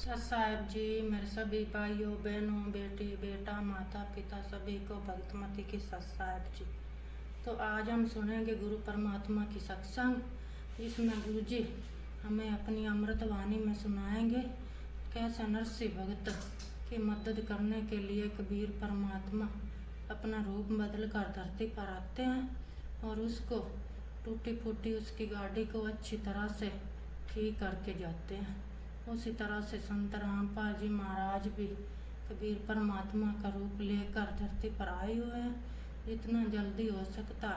सत साहेब जी, मेरे सभी भाइयों बहनों बेटी बेटा माता पिता सभी को भक्तमती की सत साहेब जी। तो आज हम सुनेंगे गुरु परमात्मा की सत्संग, जिसमें गुरु जी हमें अपनी अमृत वाणी में सुनाएंगे कैसे नरसिंह भगत की मदद करने के लिए कबीर परमात्मा अपना रूप बदल कर धरती पर आते हैं और उसको टूटी फूटी उसकी गाड़ी को अच्छी तरह से ठीक करके जाते हैं। उसी तरह से संत रामपाल जी महाराज भी कबीर परमात्मा का रूप लेकर धरती पर आए हुए हैं। जितना जल्दी हो सकता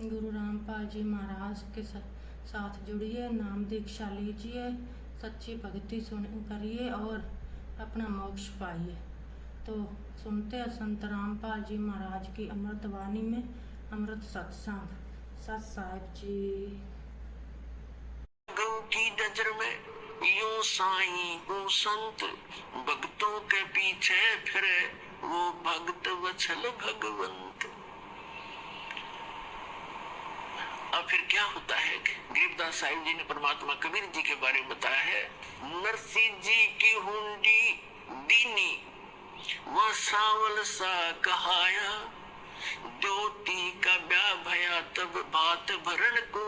गुरु रामपाल जी महाराज के साथ जुड़िए, नाम दीक्षा लीजिए, सच्ची भक्ति सुन करिए और अपना मोक्ष पाइए। तो सुनते हैं संत रामपाल जी महाराज की अमृत वाणी में अमृत सत्संग। सत साहिब जी। की नजर में यूं साईं वो संत भक्तों के पीछे फिरे, वो भक्त वत्सल भगवंत। अब फिर क्या होता है? गरीबदास साहिब जी ने परमात्मा कबीर जी के बारे में बताया है। नरसिंह जी की हुंडी दीनी वह सावल सा कहाया, ज्योति का ब्याह भया तब भात भरण को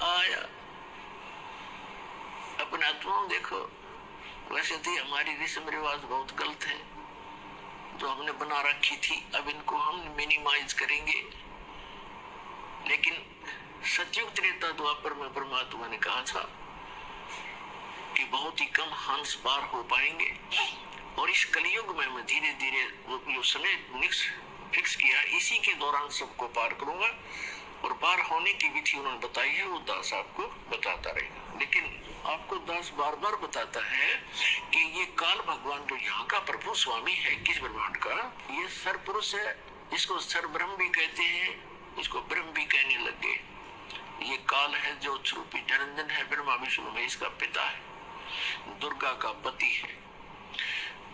आया। अपने आत्माओं देखो, वैसे तो हमारी रस्म रिवाज बहुत गलत है जो हमने बना रखी थी, अब इनको हम मिनिमाइज करेंगे। लेकिन सतयुग त्रेता द्वापर में परमात्मा ने कहा था कि बहुत ही कम हंस पार हो पाएंगे, और इस कलयुग में मैं धीरे धीरे जो समय फिक्स किया इसी के दौरान सबको पार करूंगा, और पार होने की विधि उन्होंने बताई है, वो दास आपको बताता रहेगा। लेकिन आपको दास बार बार बताता है कि ये काल भगवान जो यहाँ का प्रभु स्वामी है किस ब्रह्मांड का, ये सर पुरुष है, इसको सर ब्रह्म भी कहते हैं, इसको ब्रह्म भी कहने लग गए। ये काल है जो स्वरूपी निरंजन है, ब्रह्मा विष्णु में इसका पिता है, दुर्गा का पति है।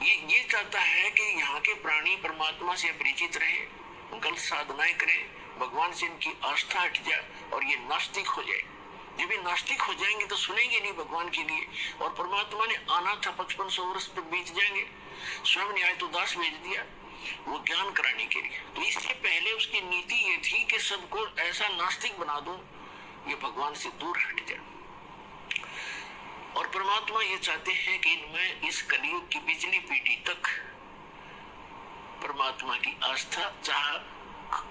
ये चाहता है कि यहाँ के प्राणी परमात्मा से परिचित रहे, गलत साधनाएं करें, भगवान से इनकी आस्था हट जाए और ये नास्तिक हो जाए। जब ये नास्तिक हो जाएंगे तो सुनेंगे नहीं भगवान के लिए, और परमात्मा ने आना था 5500 वर्ष तक बीत जाएंगे, स्वयं न्याय तो दास भेज दिया वो ज्ञान कराने के लिए। तो इससे पहले उसकी नीति ये थी कि सबको ऐसा नास्तिक बना दूं ये भगवान से दूर हट जाए। और परमात्मा ये चाहते हैं कि इनमें इस कलयुग की पिछली पीढ़ी तक परमात्मा की आस्था चाह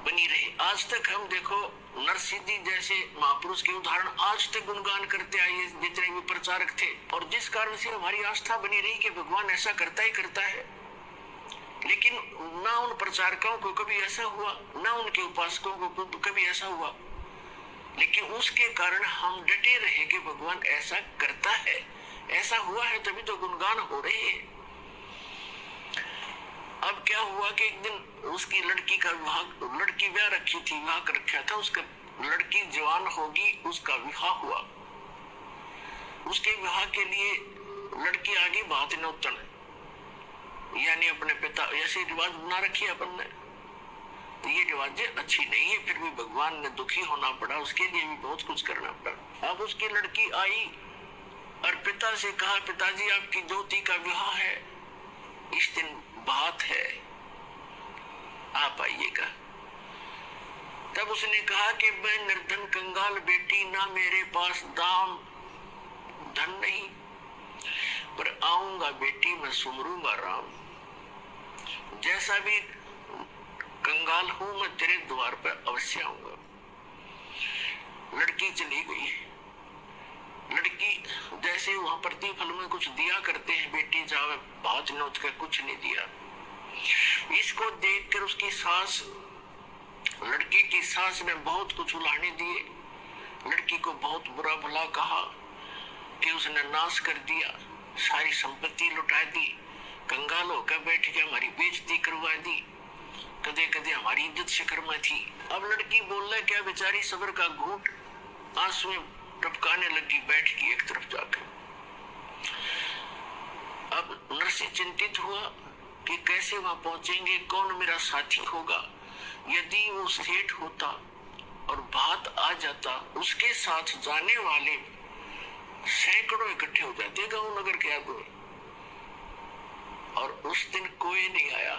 बनी रहे। आज तक हम देखो नरसिंह जी जैसे महापुरुष के उदाहरण आज तक गुणगान करते आए जितने भी प्रचारक थे, और जिस कारण से हमारी आस्था बनी रही कि भगवान ऐसा करता ही करता है। लेकिन ना उन प्रचारकों को कभी ऐसा हुआ, ना उनके उपासकों को कभी ऐसा हुआ, लेकिन उसके कारण हम डटे रहे कि भगवान ऐसा करता है, ऐसा हुआ है तभी तो गुणगान हो रहे हैं। अब क्या हुआ कि एक दिन उसकी लड़की का विवाह, लड़की ब्याह रखी थी, विवाह कर रखा था उसका, लड़की जवान होगी, उसका विवाह हुआ। उसके विवाह के लिए लड़की आगे बात नौतन, यानी अपने पिता, ऐसे रिवाज बना रखी है अपन ने, तो ये रिवाजें अच्छी नहीं है। फिर भी भगवान ने दुखी होना पड़ा, उसके लिए भी बहुत कुछ करना पड़ा। अब उसकी लड़की आई और पिता से कहा, पिताजी आपकी ज्योति का विवाह है, इस दिन बात है, आप आइएगा। तब उसने कहा कि मैं निर्धन कंगाल बेटी, ना मेरे पास दाम धन नहीं, पर आऊंगा बेटी, मैं सुमरूंगा राम। जैसा भी कंगाल हूं मैं तेरे द्वार पर अवश्य आऊंगा। लड़की चली गई। लड़की जैसे वहां प्रतिफल में कुछ दिया करते हैं, बेटी जावे भात नोच कर, कुछ नहीं दिया। इसको देखकर उसकी सास, लड़की की सास ने बहुत कुछ उलाहने दिए, लड़की को बहुत बुरा भला कहा कि उसने नाश कर दिया, सारी संपत्ति लुटा दी, कंगाल होकर बैठ के हमारी बेइज्जती करवा दी, कदे कदे हमारी इज्जत शिखर में थी। अब लड़की बोल रहा है क्या, बेचारी सब्र का घूंट आंसू में टपकाने लगी, बैठ की एक तरफ जाकर। अब नरसिंह चिंतित हुआ कि कैसे वहां पहुंचेंगे, कौन मेरा साथी होगा। यदि वो सेठ होता और बात आ जाता, उसके साथ जाने वाले सैकड़ों इकट्ठे हो जाते गांव नगर के आगू में, और उस दिन कोई नहीं आया।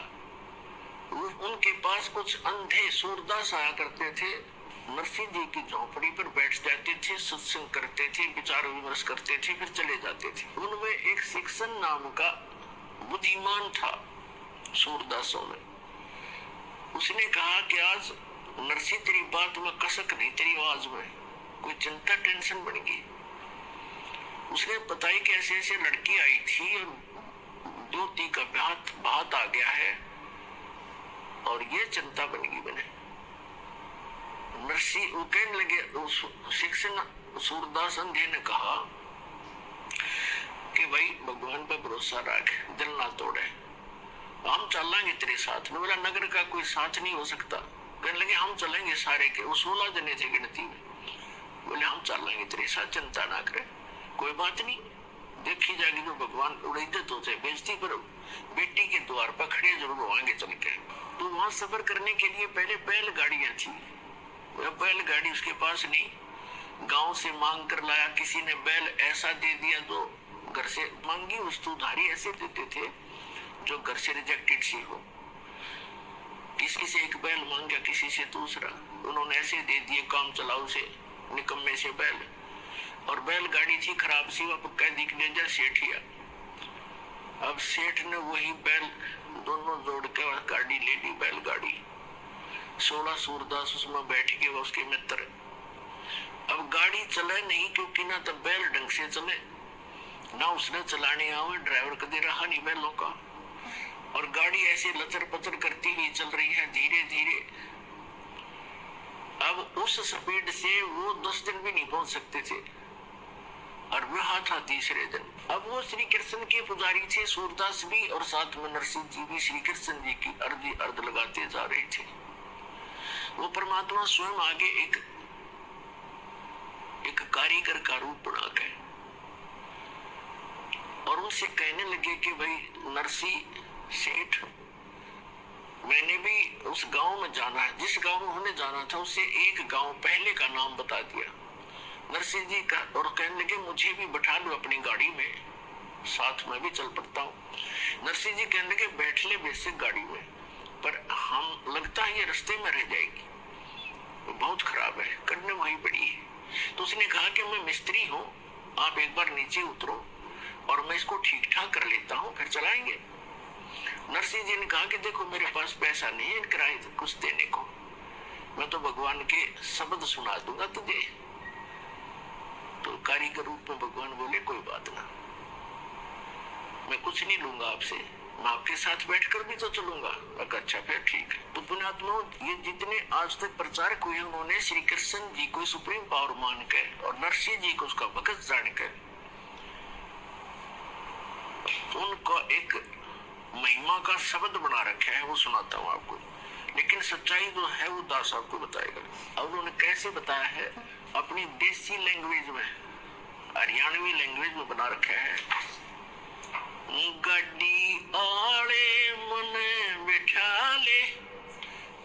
उनके पास कुछ अंधे सूरदास आया करते थे, नरसिंह जी की झोपड़ी पर बैठ जाते थे, सत्संग करते थे, विचार विमर्श करते थे, फिर चले जाते थे। उनमें एक शिक्षण नाम का बुद्धिमान था सूरदासों में। उसने कहा कि आज नरसिंह तेरी बात में कसक नहीं, तेरी आवाज में कोई चिंता टेंशन बन गई। उसने बताई कि ऐसे ऐसे लड़की आई थी और द्योती का बात आ गया है और ये चिंता बन गई मैंने। नरसिंह वो कहने लगे, शिक्षण सूरदास अंधे ने कहा कि भाई भगवान पर भरोसा रख, दिल ना तोड़े, हम चलेंगे तेरे साथ में। बोला नगर का कोई साथ नहीं हो सकता। कहने लगे हम चलेंगे सारे के, वो 16 जने थे गिनती में। बोले हम चलेंगे तेरे साथ, चिंता ना करे, कोई बात नहीं, देखी जाएगी जो भगवान उड़िद्दत हो जाए बेइज्जती पर बेटी के द्वार पर खड़े जरूर होंगे चल के। तो वहां सफर करने के लिए पहले बैलगाड़ियां थी। वह बैलगाड़ी उसके पास नहीं, गांव से मांग कर लाया। किसी ने बैल ऐसा दे दिया जो घर से मांगी वस्तु धारी ऐसे देते थे जो घर से रिजेक्टेड सी हो। किसी से एक बैल मांगा, किसी से दूसरा, उन्होंने ऐसे दे दिए काम चलाऊ से, निकम्मे से बैल। और बैलगाड़ी थी खराब सी, वह कैदी के ले जा सेठिया। अब सेठ ने वही बैल दोनों जोड़ के गाड़ी ले ली, बैलगाड़ी। 16 सूरदास उसमें बैठ के, वो उसके मित्र। अब गाड़ी चले नहीं, क्योंकि ना तो बैल ढंग से चले, ना उसने चलाने आवे, ड्राइवर कदे रहा नहीं बैलों का। और गाड़ी ऐसे लचर पचर करती हुई चल रही है धीरे धीरे। अब उस स्पीड से वो 10 दिन भी नहीं पहुंच सकते थे और वह था तीसरे दिन। अब वो श्री कृष्ण के पुजारी थे, सूरदास भी, और साथ में नरसिंह जी भी श्री कृष्ण जी की अर्ध लगाते जा रहे थे। वो परमात्मा स्वयं आगे एक कारीगर का रूप बना के और उनसे कहने लगे कि भाई नरसिंह सेठ, मैंने भी उस गांव में जाना है, जिस गांव में उन्हें जाना था उससे एक गांव पहले का नाम बता दिया। नरसिंह जी का और कहने लगे मुझे भी बैठा लो अपनी गाड़ी में, साथ में भी चल पड़ता हूँ। नरसिंह जी कहने लगे बैठ ले बेसिक गाड़ी में, पर हम लगता है ये रास्ते में रह जाएगी, बहुत खराब है, करने वही पड़ी है। तो उसने कहा कि मैं मिस्त्री हूँ, आप एक बार नीचे उतरो और मैं इसको ठीक ठाक कर लेता हूँ, फिर चलाएंगे। नरसिंह जी ने कहा कि देखो मेरे पास पैसा नहीं है किराए कुछ देने को, मैं तो भगवान के शब्द सुना दूंगा तुझे। तो कारीगर रूप में भगवान बोले कोई बात ना, मैं कुछ नहीं लूंगा आपसे, मैं आपके साथ बैठकर भी तो चलूंगा। अच्छा फिर ठीक है। तो पुण्यात्मा, ये जितने आज तक प्रचारक हुए उन्होंने श्री कृष्ण जी को सुप्रीम पावर मान के और नरसिंह जी को उसका भगत जान के उनको एक महिमा का शब्द बना रखा है, वो सुनाता हूँ आपको। लेकिन सच्चाई जो है वो दास आपको बताएगा। अब उन्होंने कैसे बताया है, अपनी देसी लैंग्वेज में, हरियाणवी लैंग्वेज में बना रखा है। गड्डी आले मन बिठा ले,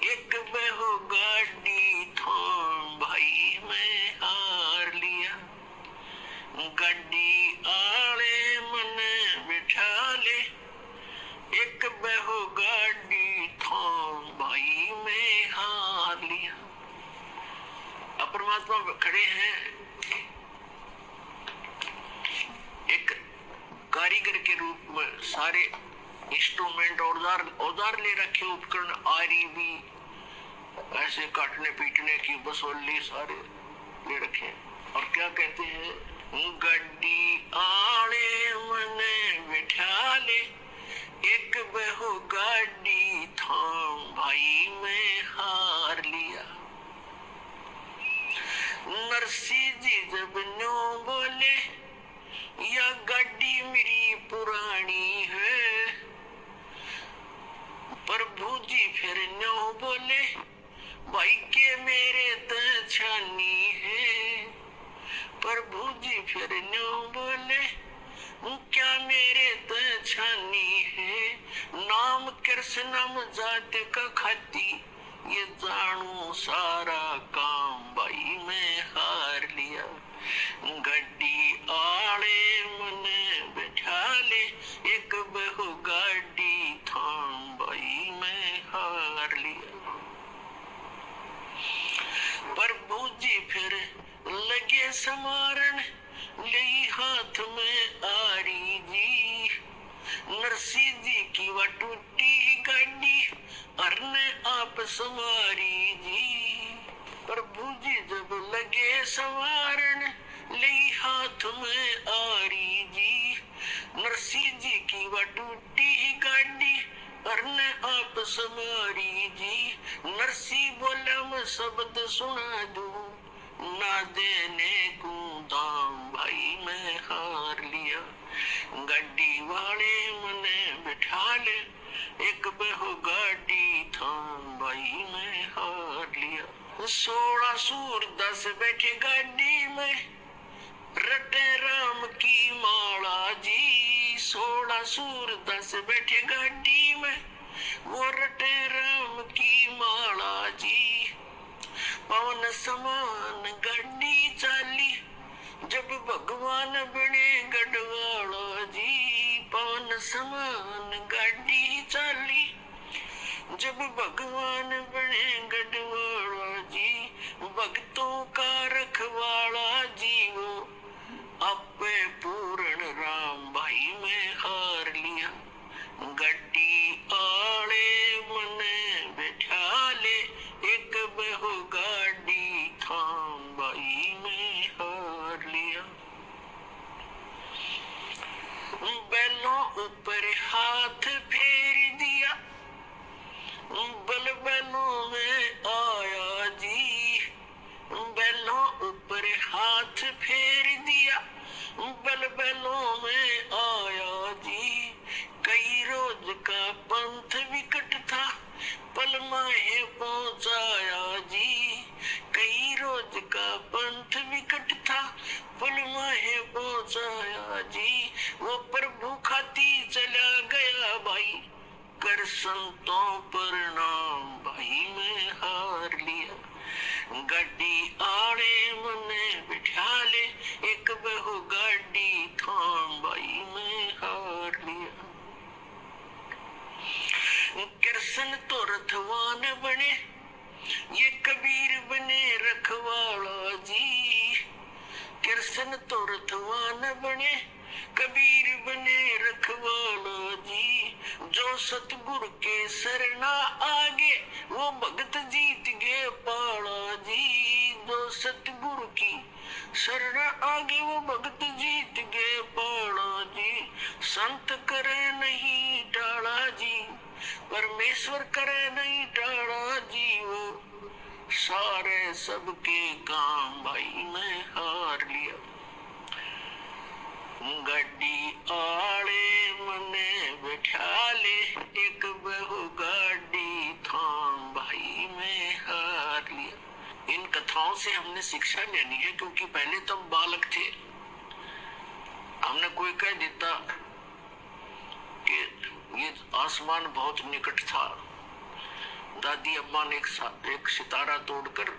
एक बहो गाड़ी थाम भाई मैं हार लिया। गड्डी आले मन बिठा ले, एक बहो गाड़ी थाम भाई मैं हार लिया। अब परमात्मा खड़े हैं एक कारीगर के रूप में, सारे इंस्ट्रूमेंट औजार ले रखे, उपकरण आरी भी, ऐसे काटने पीटने की बसोली सारे ले रखे। और क्या कहते हैं, गड्डी आले मन बिठा ले, एक बहू गाड़ी थाम भाई मैं हार लिया। नरसिंह जी जब न्यों बोले, या गाड़ी मेरी पुरानी है, प्रभु जी फिर न्यों बोले, भाई के मेरे त छानी है। प्रभु जी फिर न्यों बोले, क्या मेरे त छानी है। नाम कृष्ण जात का खाती, ये जानू सारा काम भाई मैं हार लिया। गड्डी आले मन बिठा ले, एक बहू गाड़ी समारण लई हाथ में आरी जी, नरसी जी की वह टूटी गाड़ी अरने आप समारी जी। प्रभु जी जब लगे सवारण लई हाथ में आरी जी, नरसी जी की वह टूटी गाड़ी अरने आप समारी जी। नरसी बोला मैं शब्द सुना दूं, ना देने को दाम भाई मैं हार लिया। गाड़ी वाले मने बिठा ले, एक बहु गाड़ी थाम भाई मैं हार लिया। 16 सूरदास बैठे गाड़ी में, रटे राम की माला जी। 16 सूरदास बैठे गाड़ी में, वो रटे राम की माला जी। पवन समान गाड़ी चाली, जब भगवान बने गढ़वाला जी। पवन समान गाड़ी चाली, जब भगवान बने गढ़वाला जी। भक्तों का रखवाला जी वो, आपे पूर्ण राम भाई मैं हार लिया। गड्डी आले मने बैठा ले, एक बहु गाड़ी थाम भाई मैं हार लिया। बैलों ऊपर हाथ फेर दिया, बल बैलों में आया जी। बैलों ऊपर हाथ फेर दिया, बल बैलों में आया जी। कई रोज का पंथ विकट था, पल माहे पहुंचाया जी। कई रोज का पंथ विकट था, पल माहे पहुंचाया जी। वो प्रभु खाती चला गया भाई, कर संतों प्रणाम भाई मैं हार लिया। गाड़ी आड़े मने बिठा ले, एक बहु गाड़ी थाम भाई मैं हार लिया। कृष्ण तो रथवान बने, ये कबीर बने रखवाला जी। कृष्ण तो रथवान बने, कबीर बने रखवाला जी। जो सतगुरु के शरणा आगे, वो भगत जीत गए पाला जी। जो सतगुरु की शरण आगे, वो भगत जीत गए पाला जी। संत करे नहीं टाला जी, परमेश्वर करे नहीं टाला जी। वो सारे सबके काम भाई मैं हार लिया। गाड़ी आड़े मने बैठा ले, एक बहु गाड़ी थाम भाई मैं हार लिया। इन कथाओं से हमने शिक्षा लेनी है, क्योंकि पहले तो हम बालक थे। हमने कोई कह देता कि ये आसमान बहुत निकट था, दादी अम्मा ने एक सितारा तोड़कर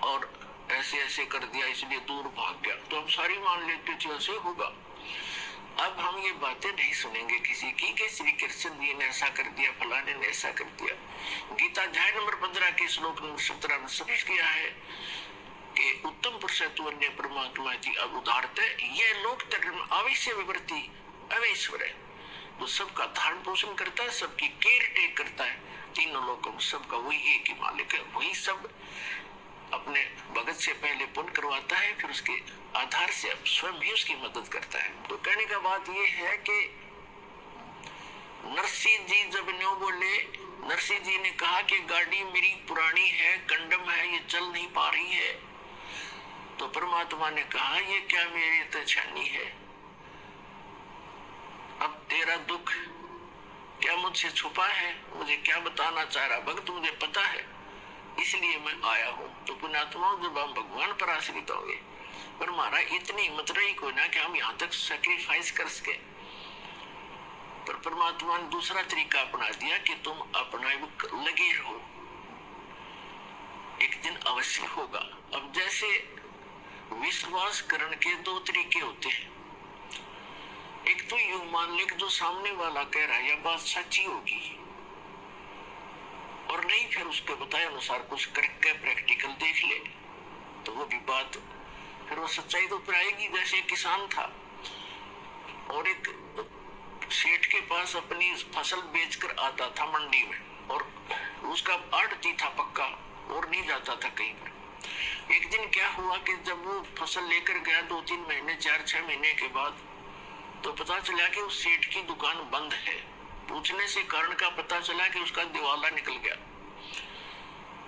और ऐसे ऐसे कर दिया, इसलिए दूर भाग गया, तो हम सारी मान लेते थे ऐसे होगा। अब हम ये बातें नहीं सुनेंगे किसी की कि श्री कृष्ण जी ने ऐसा कर दिया, फलाने ने ऐसा कर दिया। गीता अध्याय नंबर 15 के श्लोक नंबर 17 में समझ किया है कि उत्तम पुरुष तू अन्य परमात्मा जी अब उदारते, ये लोक धर्म अवश्य विवृत्ति अवैश्वर है। वो सबका धारण पोषण करता है, सबकी केयर टेक करता है, तीनों लोगों में सबका वही एक ही मालिक है। वही सब अपने भगत से पहले पुण्य करवाता है, फिर उसके आधार से अब स्वयं भी उसकी मदद करता है। तो कहने का बात यह है कि नरसिंह जी जब न्यू बोले, नरसिंह जी ने कहा कि गाड़ी मेरी पुरानी है, कंडम है, ये चल नहीं पा रही है। तो परमात्मा ने कहा ये क्या मेरी तो छानी है, अब तेरा दुख क्या मुझसे छुपा है, मुझे क्या बताना चाह रहा भक्त मुझे पता है, इसलिए मैं आया हूँ। तो पुण्यात्माओं जब हम भगवान पर आश्रित होंगे, पर हमारा इतनी हिम्मत रही को ना कि हम यहाँ तक सैक्रिफाइस कर सके, पर परमात्मा ने दूसरा तरीका अपना दिया कि तुम अपना लगे रहो, एक दिन अवश्य होगा। अब जैसे विश्वास करने के दो तरीके होते हैं, एक तो यूं मान ले कि जो सामने वाला कह रहा है यह बात सच्ची होगी, और नहीं फिर उसके बताए अनुसार कुछ करके प्रैक्टिकल देख ले, तो वो भी बात फिर वो सच्चाई तो फिर आएगी। जैसे एक किसान था और एक सेठ के पास अपनी फसल बेचकर आता था मंडी में, और उसका आड़ती था पक्का और नहीं जाता था कहीं पर। एक दिन क्या हुआ कि जब वो फसल लेकर गया 2-3 महीने 4-6 महीने के बाद, तो पता चला कि उस सेठ की दुकान बंद है। पूछने से कारण का पता चला कि उसका दिवाला निकल गया,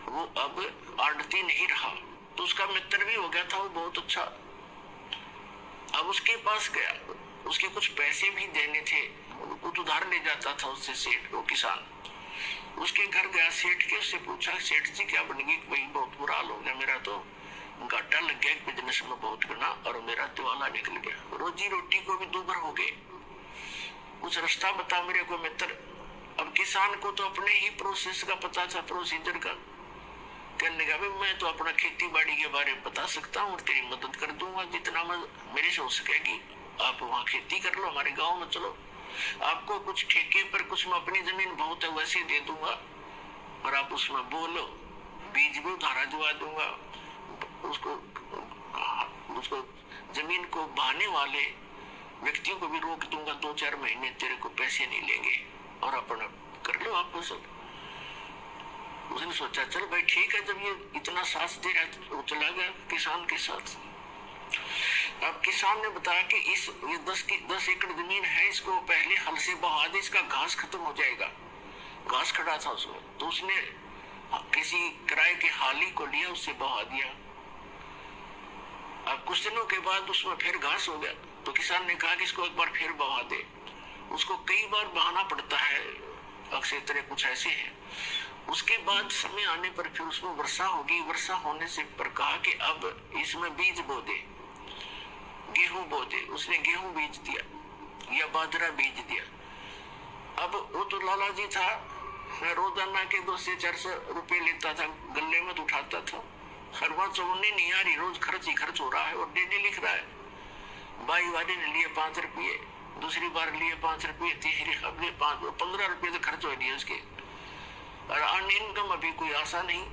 वो अब आड़ती नहीं रहा। तो उसका मित्र भी हो गया था वो बहुत अच्छा। अब उसके पास गया, उसके कुछ पैसे भी देने थे, कुछ उधार ले जाता था उससे सेठ, वो किसान। उसके घर गया सेठ के, उससे पूछा सेठ जी क्या बन गई? भाई बहुत बुरा हाल हो गया, मेरा तो घाटा लग गया बिजनेस में बहुत बना और मेरा दिवाला निकल गया, रोजी रोटी को भी दूभर हो गए, कुछ रास्ता बता मेरे को मित्र। अब किसान को तो अपने ही प्रोसेस का पता था, प्रोसीजर का। कहने लगा भाई मैं तो अपना खेती बाड़ी के बारे में बता सकता हूँ और तेरी मदद कर दूंगा जितना मेरे से हो सकेगी। आप वहाँ खेती कर लो, हमारे गाँव में चलो, आपको कुछ ठेके पर कुछ मैं अपनी जमीन बहुत है वैसे दे दूंगा और आप उसमें बोलो, बीज भी उधारा दिवा दूंगा, उसको जमीन को बहाने वाले व्यक्तियों को भी रोक दूंगा, 2-4 महीने तेरे को पैसे नहीं लेंगे और अपना कर लो आप फसल। उसने सोचा चल भाई ठीक है, जब ये इतना साथ दे रहा तो चला गया किसान के साथ। अब किसान ने बताया कि ये 10 एकड़ जमीन है, इसको पहले हल से बहा दे, इसका घास खत्म हो जाएगा। घास खड़ा था उसमें, तो उसने किसी किराए के हाली को लिया, उससे बहा दिया। अब कुछ दिनों के बाद उसमें फिर घास हो गया, तो किसान ने कहा कि इसको एक बार फिर बहा दे। उसको कई बार बहाना पड़ता है, अक्सर तरह कुछ ऐसे है। उसके बाद समय आने पर फिर उसमें वर्षा होगी, वर्षा होने से पर कहा कि अब इसमें बीज बो दे, गेहूं बो दे। उसने गेहूं बीज दिया या बाजरा बीज दिया। अब वो तो लाला जी था, रोजाना के 200 से 400 रुपए लेता था, गले में तो उठाता था। हर बार चौने नहीं आ रही, रोज खर्च ही खर्च हो रहा है और डेली लिख रहा है। बाई वाले ने लिए 5 रुपये, दूसरी बार लिए 5 रुपये, तीसरी अब लिए 15 रुपये तो खर्च हो दिए उसके, और अन्य इनकम अभी कोई आशा नहीं।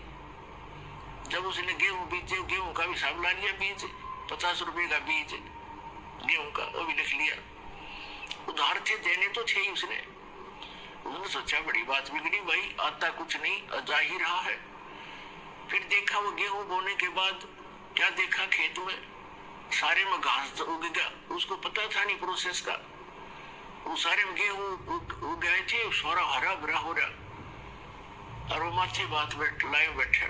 जब उसने गेहूं बीजे, गेहूं का भी हिसाब ला लिया, बीज 50 रुपए का बीज गेहूं का वो भी लिख लिया। उधार थे, देने तो थे ही उसने सोचा बड़ी बात बिगड़ी भाई, आता कुछ नहीं, जा ही रहा है। फिर देखा वो गेहूं बोने के बाद क्या देखा, खेत में सारे में घास उग गया, उसको पता था नहीं प्रोसेस का। वो सारे में गेहूं उग गए थे, सारा हरा भरा हो रहा, और वो माथे बात लाए बैठा।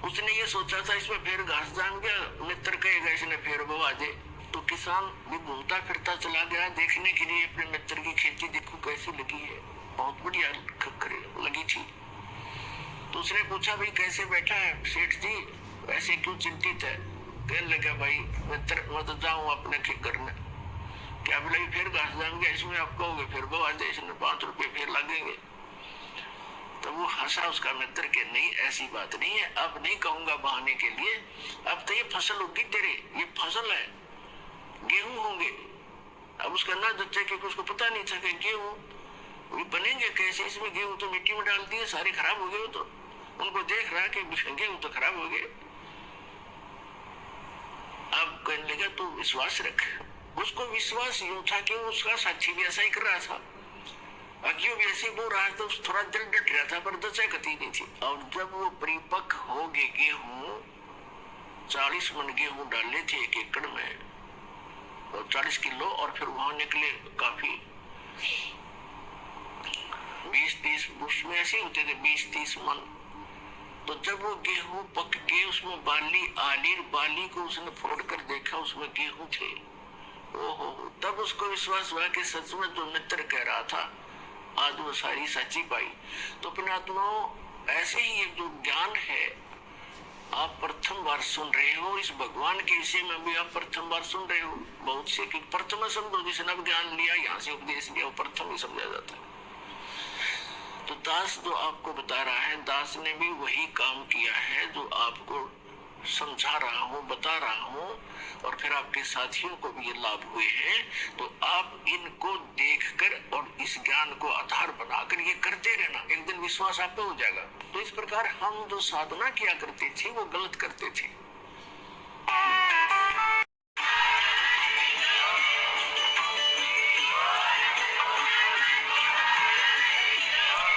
उसने ये सोचा था इसमें फिर घास जाम गया, मित्र कहेगा इसने फिर बवा दे। तो किसान भी घूमता फिरता चला गया देखने के लिए अपने मित्र की खेती, देखो कैसी लगी है, बहुत बढ़िया लगी थी। तो उसने पूछा भाई कैसे बैठा है सेठ जी, ऐसे क्यों चिंतित है? कहने लगा भाई मित्र मैं तो जाऊँ अपने घर में, क्या बोला फिर घास जाम गया, इसमें आप कहोगे फिर बवा दे, इसमें 5 रुपये फिर लगेंगे। तो वो हंसा उसका मित्र के नहीं ऐसी बात नहीं है, अब नहीं कहूंगा बहाने के लिए, अब तो ये फसल होगी तेरे, ये फसल है, गेहूं होंगे। अब उसका ना जच्चा क्योंकि उसको पता नहीं था कि गेहूं बनेंगे कैसे, इसमें गेहूं तो मिट्टी में डाल दिए, सारे खराब हो गए। तो उनको देख रहा कि गेहूं तो खराब हो गए। अब कहने लगा तू विश्वास रख। उसको विश्वास यूं था कि उसका साथी भी ऐसा ही कर रहा था, अक्यों भी ऐसे बोल रहा तो थोड़ा दिल डट रहा था, पर दचा कती नहीं थी। और जब वो परिपक्व हो गए गेहूं, 40 मन गेहूं डाले थे 1 एकड़ में, और 40 किलो, और फिर वहां निकले काफी 20-30 उसमें ऐसे होते थे 20-30 मन। तो जब वो गेहूं पक के उसमें बाली आली, बाली को उसने फोड़ कर देखा, उसमें गेहूं थे। ओहो, तब उसको विश्वास हुआ कि सच में जो मित्र कह रहा था आज वो सारी सच्ची पाई। तो अपने आत्माओं ऐसे ही ये जो ज्ञान है आप प्रथम बार सुन रहे हो, इस भगवान के विषय में भी आप प्रथम बार सुन रहे हो। बहुत से कि प्रथम समझो, जिसने अब ज्ञान लिया, यहाँ से उपदेश लिया, वो प्रथम ही समझा जाता है। तो दास जो आपको बता रहा है, दास ने भी वही काम किया है जो आपको समझा रहा हूँ, बता रहा हूँ, और फिर आपके साथियों को भी ये लाभ हुए हैं। तो आप इनको देखकर और इस ज्ञान को आधार बनाकर ये करते रहना, एक दिन विश्वास आप पे हो जाएगा। तो इस प्रकार हम जो साधना किया करते थे वो गलत करते थे, है।